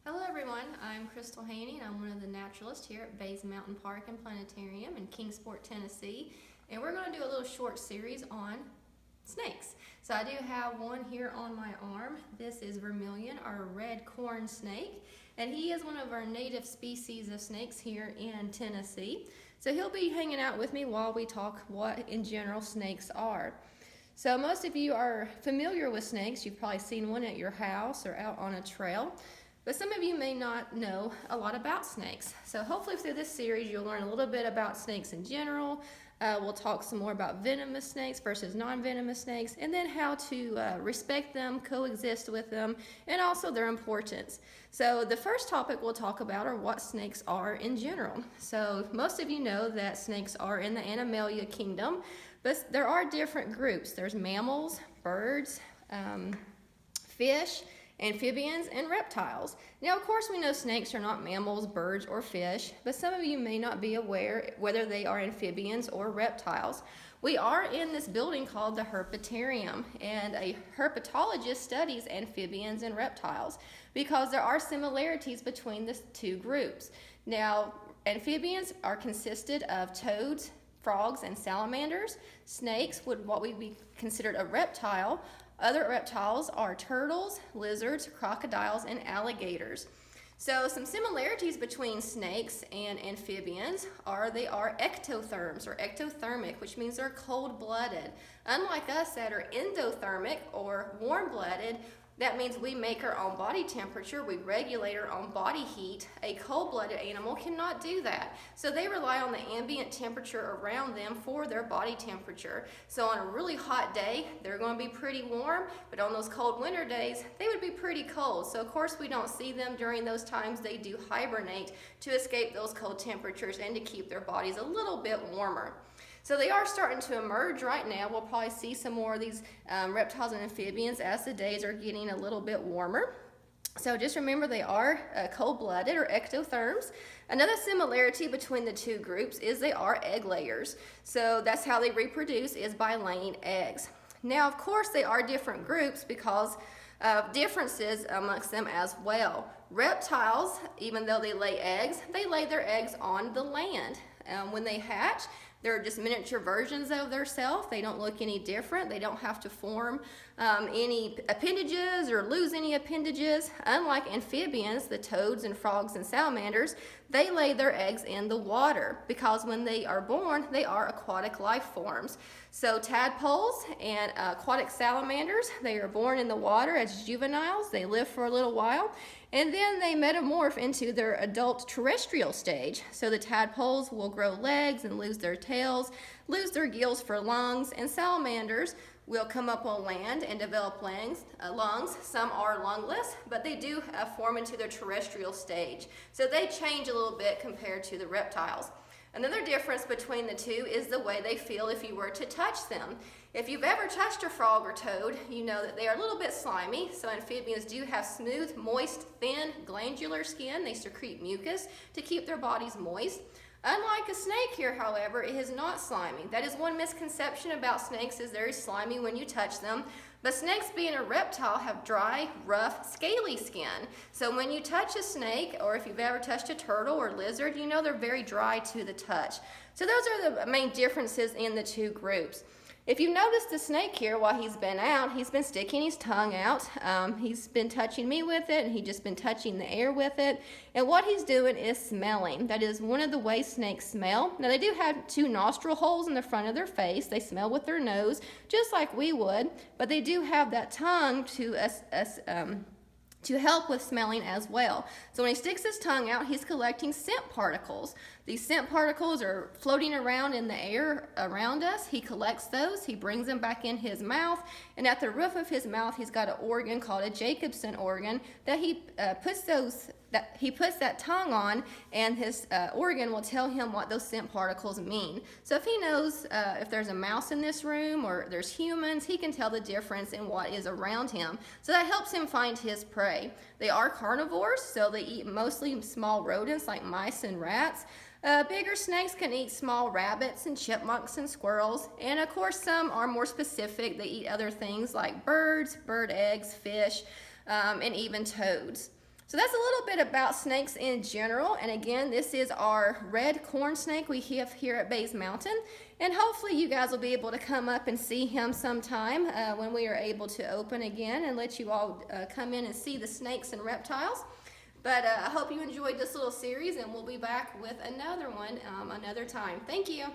Hello everyone, I'm Krystal Haney and I'm one of the naturalists here at Mountain Park and Planetarium in Kingsport, Tennessee. And we're going to do a little short series on snakes. So I do have one here on my arm. This is Vermilion, our red corn snake. And he is one of our native species of snakes here in Tennessee. So he'll be hanging out with me while we talk what in general snakes are. So most of you are familiar with snakes. You've probably seen one at your house or out on a trail. But some of you may not know a lot about snakes. So hopefully through this series you'll learn a little bit about snakes in general. We'll talk some more about venomous snakes versus non-venomous snakes, and then how to respect them, coexist with them, and also their importance. So the first topic we'll talk about are what snakes are in general. So most of you know that snakes are in the Animalia kingdom, but there are different groups. There's mammals, birds, fish, amphibians, and reptiles. Now, of course, we know snakes are not mammals, birds, or fish, but some of you may not be aware whether they are amphibians or reptiles. We are in this building called the Herpetarium, and a herpetologist studies amphibians and reptiles because there are similarities between the two groups. Now, amphibians are consisted of toads, frogs, and salamanders. Snakes would what would be considered a reptile. Other reptiles are turtles, lizards, crocodiles, and alligators. So some similarities between snakes and amphibians are they are ectotherms or ectothermic, which means they're cold-blooded. Unlike us that are endothermic or warm-blooded, that means we make our own body temperature, we regulate our own body heat. A cold-blooded animal cannot do that. So they rely on the ambient temperature around them for their body temperature. So on a really hot day, they're going to be pretty warm, but on those cold winter days, they would be pretty cold. So of course we don't see them during those times. They do hibernate to escape those cold temperatures and to keep their bodies a little bit warmer. So they are starting to emerge right now. We'll probably see some more of these reptiles and amphibians as the days are getting a little bit warmer. So just remember they are cold-blooded or ectotherms. Another similarity between the two groups is they are egg layers. So that's how they reproduce, is by laying eggs. Now, of course, they are different groups because of differences amongst them as well. Reptiles, even though they lay their eggs on the land. When they hatch, they're just miniature versions of themselves. They don't look any different. They don't have to form any appendages or lose any appendages. Unlike amphibians, the toads and frogs and salamanders, they lay their eggs in the water because when they are born, they are aquatic life forms. So tadpoles and aquatic salamanders, they are born in the water as juveniles. They live for a little while, and then they metamorph into their adult terrestrial stage. So the tadpoles will grow legs and lose their tails, lose their gills for lungs, and salamanders will come up on land and develop lungs. Some are lungless, but they do form into their terrestrial stage. So they change a little bit compared to the reptiles. Another difference between the two is the way they feel if you were to touch them. If you've ever touched a frog or toad, you know that they are a little bit slimy. So amphibians do have smooth, moist, thin, glandular skin. They secrete mucus to keep their bodies moist. Unlike a snake here, however, it is not slimy. That is one misconception about snakes, is they're slimy when you touch them. But snakes, being a reptile, have dry, rough, scaly skin. So when you touch a snake, or if you've ever touched a turtle or lizard, you know they're very dry to the touch. So those are the main differences in the two groups. If you've noticed the snake here while he's been out, he's been sticking his tongue out. He's been touching me with it, and he's just been touching the air with it. And what he's doing is smelling. That is one of the ways snakes smell. Now, they do have two nostril holes in the front of their face. They smell with their nose, just like we would, but they do have that tongue to help with smelling as well. So when he sticks his tongue out, he's collecting scent particles. These scent particles are floating around in the air around us. He collects those, he brings them back in his mouth, and at the roof of his mouth, he's got an organ called a Jacobson organ that he puts that tongue on, and his organ will tell him what those scent particles mean. So if he knows if there's a mouse in this room or there's humans, he can tell the difference in what is around him. So that helps him find his prey. They are carnivores, so they eat mostly small rodents like mice and rats. Bigger snakes can eat small rabbits and chipmunks and squirrels, and of course some are more specific. They eat other things like birds, bird eggs, fish, and even toads. So that's a little bit about snakes in general. And again, this is our red corn snake we have here at Bays Mountain. And hopefully you guys will be able to come up and see him sometime when we are able to open again and let you all come in and see the snakes and reptiles. But I hope you enjoyed this little series, and we'll be back with another one another time. Thank you.